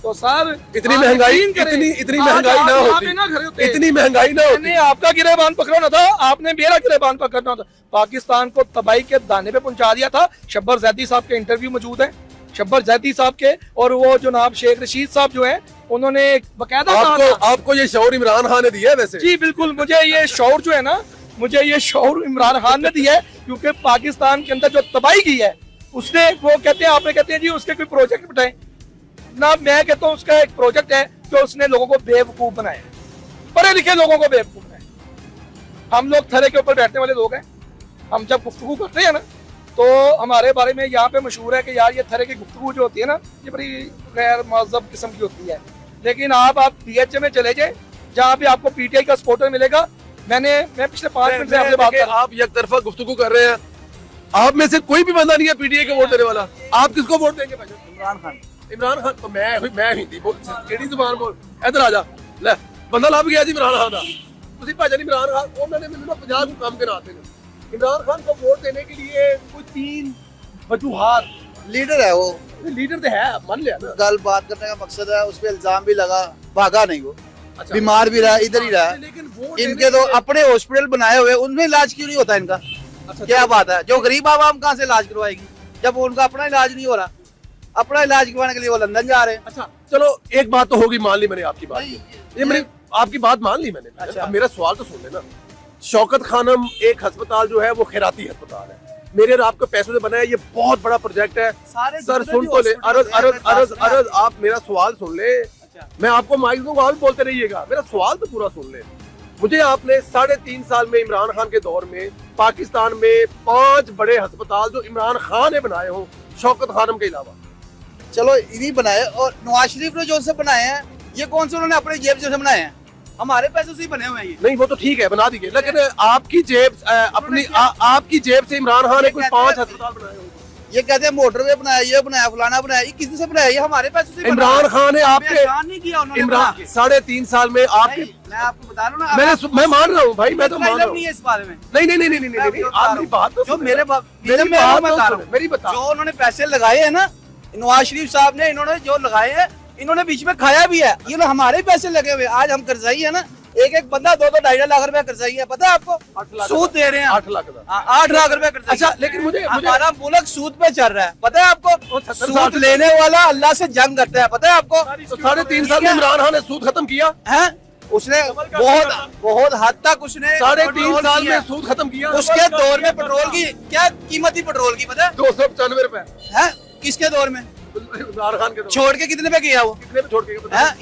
तो साहब इतनी महंगाई इतनी महंगाई ना होती, इतनी महंगाई ना होती। आपका गिरेबान पकड़ना था, आपने मेरा गिरेबान पकड़ना था। पाकिस्तान को तबाही के दाने पे पहुंचा दिया था। शब्बर जैदी साहब के इंटरव्यू मौजूद है, शब्बर जैदी साहब के, और वो जनाब शेख रशीद साहब जो है उन्होंने बकायदा आपको ये शौर इमरान खान ने दिया है वैसे? जी बिल्कुल, मुझे ये शौर जो है ना, मुझे ये शौर इमरान खान ने दिया है, क्योंकि पाकिस्तान के अंदर जो तबाही की है उसने, वो कहते हैं, आपने कहते हैं जी उसके कोई प्रोजेक्ट बताए ना, मैं कहता हूँ उसका एक प्रोजेक्ट है कि उसने लोगों को बेवकूफ बनाया, पढ़े लिखे लोगों को बेवकूफ बनाया। हम लोग थरे के ऊपर बैठने वाले लोग हैं, हम जब गुफ्तगू करते हैं ना तो हमारे बारे में यहाँ पे मशहूर है कि यार ये थरे की गुफ्तगू जो होती है ना, ये बड़ी गैर महज़ब किस्म की होती है। लेकिन आप DH में चले जाए जहाँ पे आपको PTI का सपोर्टर मिलेगा। मैं पिछले 5 मिनट से आपसे बात कर रहा हूं। आप एक तरफा गुफ्तगू कर रहे हैं, आप में से कोई भी बंदा नहीं है PTI को वोट देने वाला। आप किसको वोट देंगे? इमरान खान। इमरान खान तो मैं हिंदी बोल, केड़ी जुबान बोल, इधर आ जा ले, बंदा लभ गया जी इमरान खान दा। ਤੁਸੀਂ ਭਾਜਾ इमरान खान, उन्होंने मैंने ना 50 काम कराते हैं। इमरान खान को वोट देने के लिए कोई 3 वजूहात। लीडर है वो, लीडर तो है, मान लिया ना। गल बात करने का मकसद है, उस पे इल्जाम भी लगा, भागा नहीं वो। अच्छा, बीमार भी रहा, इधर ही रहा। लेकिन इनके तो अपने हॉस्पिटल बनाए हुए, उनमें इलाज क्यों नहीं होता इनका? अच्छा, क्या बात है? जो गरीब आवाम कहाँ से इलाज करवाएगी जब उनका अपना इलाज नहीं हो रहा? अपना इलाज करवाने के लिए वो लंदन जा रहे हैं। अच्छा चलो, एक बात तो होगी, मान ली मैंने आपकी बात, ये मेरी आपकी बात मान ली मैंने। अच्छा, अब मेरा सवाल तो सुन लेना। शौकत खानम एक अस्पताल जो है वो खैराती अस्पताल है, मेरे और आपके पैसों से बना है, ये बहुत बड़ा प्रोजेक्ट है। सर सुन तो ले, अरज आप मेरा सवाल सुन ले। मैं आपको माइक दूंगा, आप बोलते रहिएगा, मेरा सवाल तो पूरा सुन ले। मुझे आपने 3.5 साल में इमरान खान के दौर में पाकिस्तान में 5 बड़े अस्पताल जो इमरान खान ने बनाए हो शौकत खानम के अलावा। चलो इन्हीं बनाए, और नवाज शरीफ ने जो से बनाए हैं, ये कौन से उन्होंने अपने जेब से बनाए हैं? हमारे पैसों से ही बने हुए हैं ये। नहीं वो तो ठीक है, बना दीजिए, लेकिन आपकी जेब अपनी आपकी जेब से इमरान खान ने कोई 5 अस्पताल बनाए हो। ये कहते हैं मोटरवे बनाया, ये बनाया, फलाना बनाया, ये किसने से बनाया? ये हमारे पैसों से। इमरान खान ने आपके नहीं किया उन्होंने। इमरान 3.5 साल में आपके, मैं आपको बता रहा हूँ ना, मैं मान रहा हूँ भाई, मैं तो मान रहा हूँ इस बारे में। नहीं आप मेरी बात तो मेरी बात जो उन्होंने पैसे लगाए हैं ना, नवाज शरीफ साहब ने, इन्होंने जो लगाए हैं, इन्होंने बीच में खाया भी है। ये हमारे पैसे लगे हुए। आज हम कर्जाई है ना, एक बंदा 2-2 लाख रुपए कर्जाई है, पता है आपको? सूद दे रहे हैं 8 लाख। 8 लाख रुपए कर्जाई। अच्छा, लेकिन मुझे हमारा मुल्क सूद पे चल रहा है, पता है आपको? सूद लेने वाला अल्लाह से जंग करता है, पता है आपको? 3.5 साल में इमरान खान ने सूद खत्म किया है। उसने बहुत हद तक उसने 3.5 साल में सूद खत्म किया। उसके दौर में पेट्रोल की क्या कीमत थी? पेट्रोल की पता है? 295 रुपए है। किसके दौर में? इमरान खान के। छोड़ के कितने पे किया वो? कितने पे छोड़ के?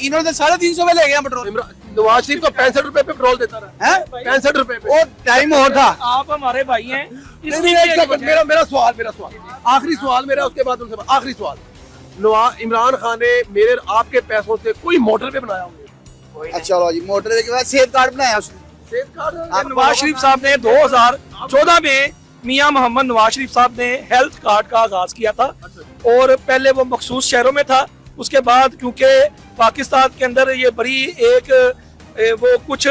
इन्होंने 350 पे ले गया पेट्रोल। नवाज शरीफ को 65 रुपए पे पेट्रोल देता रहा है, 65 रुपए पे। वो टाइम और था। आप हमारे भाई हैं। मेरा सवाल आखिरी सवाल मेरा, उसके बाद उनसे आखिरी सवाल। इमरान खान ने मेरे आपके पैसों से कोई मोटर पे बनाया होंगे? अच्छा जी, मोटर के बाद सेहत कार्ड बनाया उसने। सेहत कार्ड नवाज शरीफ साहब ने 2014 में मियां मोहम्मद नवाज शरीफ साहब ने हेल्थ कार्ड का आगाज किया था। और पहले वो मखसूस शहरों में था, उसके बाद क्योंकि पाकिस्तान के अंदर ये बड़ी वो कुछ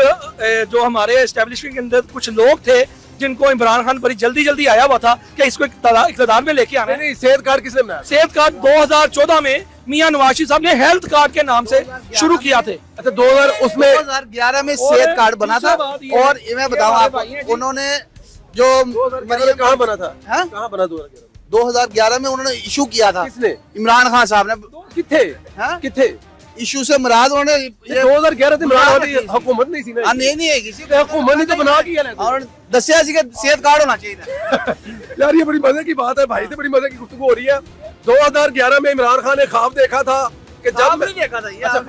जो हमारे एस्टेब्लिशमेंट के अंदर कुछ लोग थे जिनको इमरान खान बड़ी जल्दी आया हुआ था कि इसको इक़्तिदार में लेके आना है। नहीं, सेहत कार्ड किसने बनाया? सेहत कार्ड 2014 में मियां नवाज शरीफ साहब ने हेल्थ कार्ड के नाम से शुरू किया थे। अच्छा, 2011 में सेहत कार्ड बना था। और मैं बताऊँ आपको, उन्होंने जो कहाँ बना था? कहाँ बना? 2011 में उन्होंने इशू किया था। किसने? इमरान खान साहब ने। किथे इशू से मुराद उन्होंने 2011 से हुकूमत नहीं थी ना। नहीं है किसी हुकूमत ने तो बना किया और दसिया सी सेहत कार्ड होना चाहिए। यार ये बड़ी मजे की बात है भाई, से बड़ी मजे की गुफ्तगू हो रही है। 2011 में इमरान खान ने ख्वाब देखा था कि जब नहीं देखा था। अच्छा,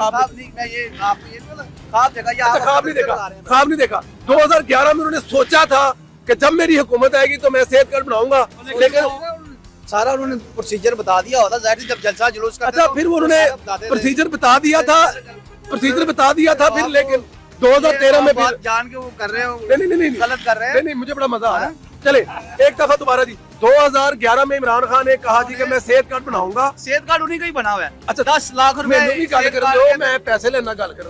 ख्वाब नहीं देखा। 2011 में उन्होंने सोचा था कि जब मेरी हुकूमत आएगी तो मैं सेहत कार्ड बनाऊंगा, लेकिन सारा उन्होंने प्रोसीजर बता दिया होता। जाहिर जब जलसा जुलूस करते। अच्छा, फिर उन्होंने प्रोसीजर बता दिया था, फिर लेकिन 2013 में फिर जान के वो कर रहे हो। नहीं गलत कर रहे हैं। नहीं, मुझे बड़ा मजा आ रहा है। चले एक दफा दोबारा जी। 2011 में इमरान खान ने कहा जी कि मैं सेहत कार्ड बनाऊंगा। सेहत कार्ड उन्हीं का ही बना हुआ है। अच्छा, 10 लाख रुपए मैं पैसे लेना गल कर।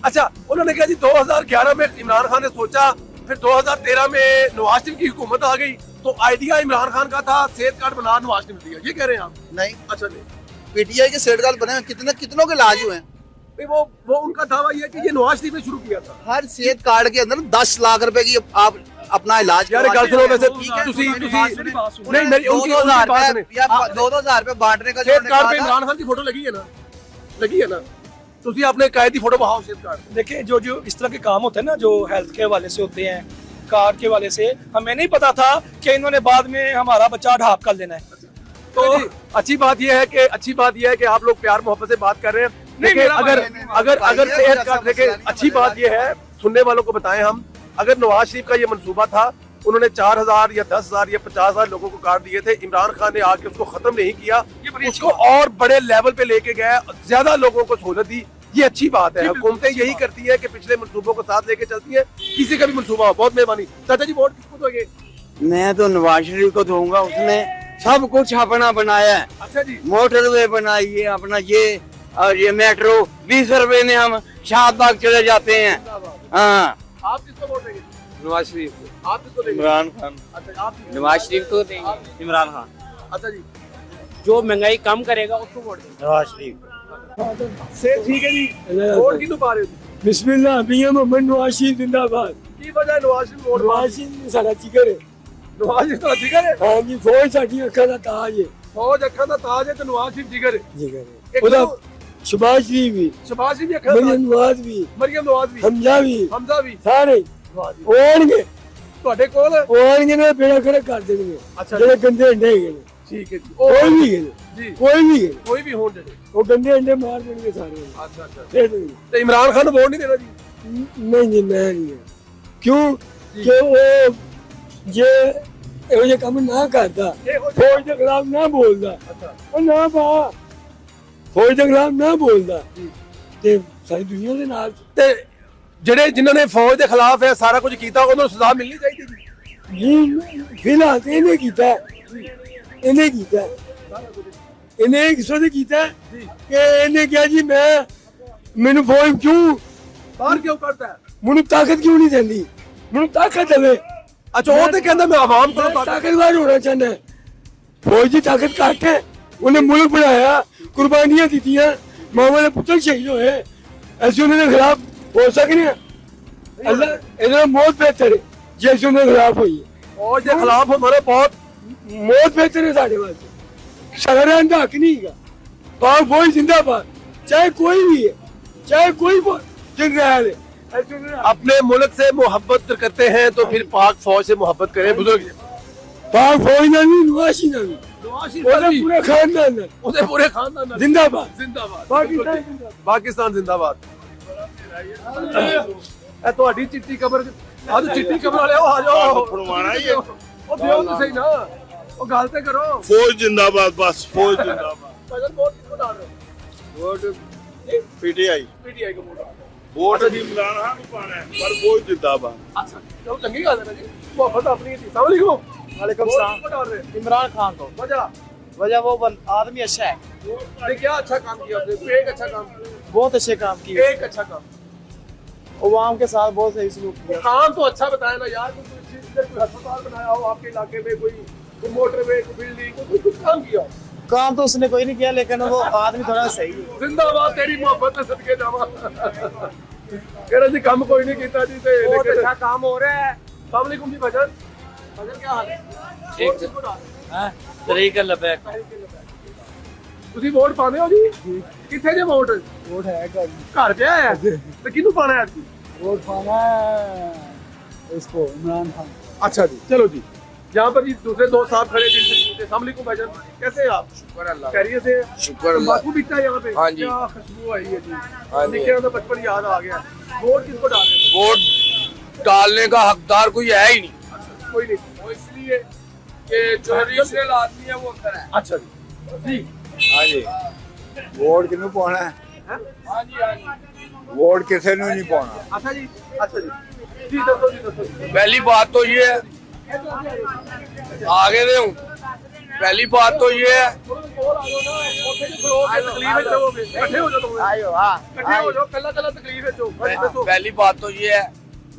अच्छा, उन्होंने कहा जी 2011 में इमरान खान ने सोचा, फिर 2013 में नवाज शरीफ की हुकूमत आ गई, तो आइडिया इमरान खान का था सेहत कार्ड बना, नवाज शरीफ दिया। ये कह रहे हैं आप? नहीं। अच्छा नहीं, पीटीआई के सेठ गाल बने हुए कितनों के इलाज हुए हैं। नहीं, वो उनका दावा ये है कि ये नवाज शरीफ ने शुरू किया था। हर सेहत कार्ड के अंदर 10 लाख रुपए की आप अपना इलाज यार करवाते गल सुनो, हैं। वैसे ठीक है, तुसी उन्होंने नहीं मेरी उनकी 2,000 बात सुने। रुपए या 2,000 रुपए बांटने का सेहत जो कार्ड पे उन्होंने कहा इमरान खान की फोटो लगी है ना, लगी है ना, तुसी अपने कायदी फोटो बहाओ सेहत कार्ड पे। देखिए जो इस तरह के काम होते हैं ना, जो हेल्थ के हवाले से होते हैं, कार्ड के हवाले से, हमें नहीं पता था कि इन्होंने बाद में हमारा बच्चा ढाप कर देना है। तो अच्छी बात यह है कि आप लोग प्यार मोहब्बत से बात कर रहे हैं। नहीं, देखिए मेरा अगर भाई है, अगर भाई अगर है, सेहत ऐसा कार्ड देखिए, मसला नहीं, अच्छी हमारे बात यह है, सुनने वालों को बताएं हम, अगर नवाज शरीफ का ये मंसूबा था, उन्होंने 4,000 या 10,000 या 50,000 लोगों को कार्ड दिए थे, इमरान खान ने आके उसको खत्म नहीं किया, उसको और बड़े लेवल पे लेके गया, ज्यादा लोगों को सहूलत दी। ये अच्छी बात है। हुकूमतें यही करती है कि पिछले मंसूबों को साथ लेके चलती है, किसी का भी मंसूबा हो। बहुत मेहरबानी। चाचा जी वोट किसको दोगे? मैं तो नवाज शरीफ को दूंगा, उसने सब कुछ अपना बनाया है। अच्छा जी, मोटरवे बनाई है अपना, ये और ये मेट्रो 20 रुपए में हम शाहबाग चले जाते हैं। हाँ, आप किसको वोट देंगे? नवाज शरीफ आप किसको देंगे? इमरान खान। अच्छा आप नवाज शरीफ को देंगे, इमरान खान। अच्छा जी, जो महंगाई कम करेगा उसको वोट देंगे। नवाज शरीफ। से ठीक है जी। वोट किसको पा रहे हो? बिस्मिल्लाह, मियां मोहम्मद नवाज शरीफ जिंदाबाद। की वजह है नवाज शरीफ वोट पा? नवाज शरीफ साਡਾ जिगर है। नवाज शरीफ तो जिगर है। हाँ जी, फौज साਡੀ ਅੱਖਾਂ ਦਾ ਤਾਜ ਹੈ। फौज अखा दा ताज है तो नवाज शरीफ जिगर है। जिगर है। एक ਉਹਦਾ तो ਸ਼ਬਾਜ਼ ਸ਼ਰੀਫ ਵੀ, शहबाज शरीफ भी अखा दा ਮਰੀਮ ताज, ਨਵਾਜ਼ ਵੀ, मरियम नवाज भी, ਹਮਜ਼ਾ ਵੀ, हमजा भी। ਸਾਰੇ वाह जी। ਹੋਣਗੇ ਤੁਹਾਡੇ ਕੋਲ ਨੇ ਬੇੜਾ ਖੜਾ ਕਰ ਦੇਣਗੇ। ਅੱਛਾ। ਜਿਹੜੇ ਗੰਦੇ ਅੰਡੇ ਹੈਗੇ ਨੇ, ठीक है जी। ਕੋਈ ਵੀ ਹੈਗੇ ਨੇ, जी ਕੋਈ ਵੀ ਹੈਗੇ ਨੇ, कोई भी होन दे। ਉਹ ਗੰਦੇ ਅੰਡੇ ਮਾਰ ਦੇਣਗੇ ਸਾਰੇ। अच्छा अच्छा। ਦੇ ਦੇਣਗੇ। तो इमरान खान वोट नहीं देना जी? ਨਹੀਂ ਜੀ, ਮੈਂ ਨਹੀਂ। ਕਿਉਂ ਕਿ ਉਹ ਜੇ ਇਹੋ ਜਿਹੇ ਕੰਮ ਨਾ ਕਰਦਾ, ਫੌਜ ਦੇ ਖਿਲਾਫ ਨਾ ਬੋਲਦਾ, अच्छा ਉਹ ਨਾ ਪਾ, ਫੌਜ ਦੇ ਖਿਲਾਫ ਨਾ ਬੋਲਦਾ ਜੀ। ਤੇ ਸਾਰੀ ਦੁਨੀਆ ਦੇ ਨਾਲ ਤੇ ਜਿਹੜੇ ਜਿਨ੍ਹਾਂ ਨੇ ਫੌਜ ਦੇ ਖਿਲਾਫ ਹੈ ਸਾਰਾ ਕੁਝ ਕੀਤਾ, ਉਹਨਾਂ ਨੂੰ ਸਜ਼ਾ ਮਿਲਣੀ ਚਾਹੀਦੀ ਜੀ। ਜੀ ਫਿਲਹਾਲ ਤੇ ਇਹਨੇ ਕੀਤਾ, ਇਹਨੇ ਕੀਤਾ, ਇਹਨੇ ਕਿਸੋ ਦੇ ਕੀਤਾ ਕਿ ਇਹਨੇ ਕਿਹਾ ਜੀ ਮੈਨੂੰ ਫੌਜ ਕਿਉਂ, ਬਾਹਰ ਕਿਉਂ ਕਰਦਾ ਹੈ? ਮੈਨੂੰ ਤਾਕਤ ਕਿਉਂ ਨਹੀਂ ਦਿੰਦੀ, ਮੈਨੂੰ ਤਾਕਤ ਦੇਵੇ। ਅੱਛਾ, ਉਹ ਤੇ ਕਹਿੰਦਾ ਮੈਂ ਆਵਾਮ ਕੋਲੋਂ ਤਾਕਤ। ਤਾਕਤਵਾਰ ਹੋਣਾ ਚਾਹੁੰਦਾ ਹੈ। ਫੌਜ ਦੀ ਤਾਕਤ ਘੱਟ ਹੈ। ਉਹਨੇ ਮੁਲਕ ਬਣਾਇਆ, ਕੁਰਬਾਨੀਆਂ ਦਿੱਤੀਆਂ, ਮਾਵਾਂ ਦੇ ਪੁੱਤਰ ਸ਼ਹੀਦ ਹੋਏ, ਅਸੀਂ ਉਹਨਾਂ ਦੇ ਖਿਲਾਫ ਹੋ ਸਕਦੇ ਹਾਂ? ਅੱਲਾ ਇਹਦੇ ਨਾਲ ਮੌਤ ਬਿਹਤਰ ਹੈ ਜੇ ਅਸੀਂ ਉਹਨਾਂ ਦੇ ਖਿਲਾਫ ਹੋਈਏ। ਫੌਜ ਦੇ ਖਿਲਾਫ ਹਮਾਰੇ ਬਹੁਤ ਮੌਤ ਬਿਹਤਰ ਹੈ ਸਾਡੇ ਵਾਸਤੇ। ਸਗਰਾਂ ਦਾ ਹੱਕ ਨਹੀਂ ਹੈਗਾ। ਪਾਕ ਫੌਜ ਜ਼ਿੰਦਾਬਾਦ, ਚਾਹੇ ਕੋਈ ਵੀ ਹੈ, ਚਾਹੇ ਕੋਈ ਜਨਰਲ है। अपने मुल्क से मोहब्बत करते हैं तो फिर पाक फौज से मोहब्बत करें बुजुर्ग। पाक फौज ना भी, नवाज ना भी, पूरे खानदान ना, ਉਹਦੇ ਪੂਰੇ ਖਾਨਦਾਨ ਨਾਲ जिंदाबाद। ਜ਼ਿੰਦਾਬਾਦ। पाकिस्तान जिंदाबाद। ਪਾਕਿਸਤਾਨ ਜ਼ਿੰਦਾਬਾਦ। ਇਹ ਤੁਹਾਡੀ ਚਿੱਟੀ ਕਬਰ, ਆਹ ਚਿੱਟੀ ਕਬਰ ਵਾਲੇ ਆ ਜਾਓ। ਫੜਵਾਣਾ ਹੀ ਹੈ। ਉਹ ਦਿਓ ਤੁਸੀਂ ਨਾ, ਉਹ ਗੱਲ ਤੇ ਕਰੋ। फौज जिंदाबाद, बस फौज जिंदाबाद। ਭਜਨ ਵੋਟ ਕਿਸको डाल रहे हो? Vote PTI. पीटीआई को वोट। वोट भी इमरान खान को पाना है, पर फौज जिंदाबाद। अच्छा, चलो चंगी गल है ना जी। मोहब्बत अपनी थी। अस्सलाम वालेकुम। वालेकुम वोट सलाम। किसको डाल रहे हैं? इमरान खान को। वजह वजह वो आदमी अच्छा है, ने क्या अच्छा काम किया आपने? एक अच्छा काम किया। बहुत अच्छे काम किए, एक अच्छा काम। अवाम के साथ बहुत सही सलूक किया। काम तो अच्छा बताया ना यार। कोई अस्पताल बनाया हो आपके इलाके में, कोई मोटरवे, कोई बिल्डिंग, कोई कुछ काम किया हो? काम तो उसने कोई नहीं किया, लेकिन वो आदमी थोड़ा सही है। जिंदाबाद तेरी मोहब्बत से सदके जावा। कहना जी काम कोई नहीं कीता जी ते बहुत लेकिन अच्छा काम हो रहा है। अस्सलाम वालेकुम जी भजन। भजन क्या हाल है? ठीक वोट किसको डाल रहे हैं? तरीक लबैक। ਤੁਸੀਂ ਵੋਟ ਪਾਉਂਦੇ ਹੋ ਜੀ? ਕਿੱਥੇ ਜੇ ਵੋਟ? वोट है घर, ਘਰ ਪਿਆ ਹੈ ਤੇ ਕਿਹਨੂੰ ਪਾਣਾ ਹੈ ਅੱਜ? वोट पाना है इसको, इमरान खान। अच्छा जी, चलो जी। यहाँ पर जी दूसरे दो साहब खड़े जिनसे पूछते। अस्सलाम वालेकुम भाईजान, कैसे हैं आप? शुक्र अल्लाह। खैरियत से? शुक्र अल्लाह। तंबाकू बिकता है यहाँ पे? हाँ जी। क्या खुशबू आई है जी। हाँ जी। निके तो बचपन याद आ गया। वोट किसको डाल रहे हैं? वोट डालने का हकदार कोई है ही नहीं। कोई नहीं। वो इसलिए कि जो रीजनल आदमी है वो अंदर है। अच्छा जी जी। हाँ जी, वोट किनू पाना है? हाँ जी, हाँ जी। वोट किसी ਨੂੰ नहीं पाना। अच्छा जी, अच्छा जी जी। दसो जी, दसो जी। पहली बात तो ये है, आगे दे हूँ। पहली बात तो ये है, इकट्ठे हो जाओ, आयो हाँ, इकट्ठे हो जाओ, कल्ला कल्ला तकलीफ है जो। दसो। पहली बात तो ये है,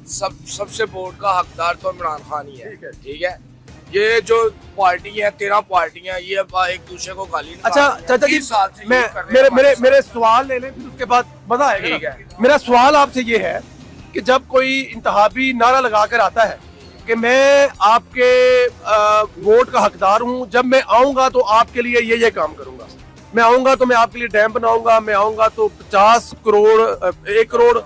सबसे वोट का हकदार तो इमरान खान ही है। ठीक है। ठीक है। ये जो पार्टी है 13 पार्टियां ये अब एक दूसरे को गाली निकाल अच्छा रही हैं। चाचा जी 30 साल से ये मैं कर रहे मेरे हैं मेरे हमारे साथ। मेरे सवाल ले लें फिर उसके बाद मजा आएगा ठीक ना। है। मेरा सवाल आपसे ये है कि जब कोई इंतहाबी नारा लगा कर आता है कि मैं आपके वोट का हकदार हूं, जब मैं आऊंगा तो आपके लिए ये काम करूंगा, मैं आऊंगा तो मैं आपके लिए डैम बनाऊंगा, मैं आऊंगा तो 50 करोड़ 1 करोड़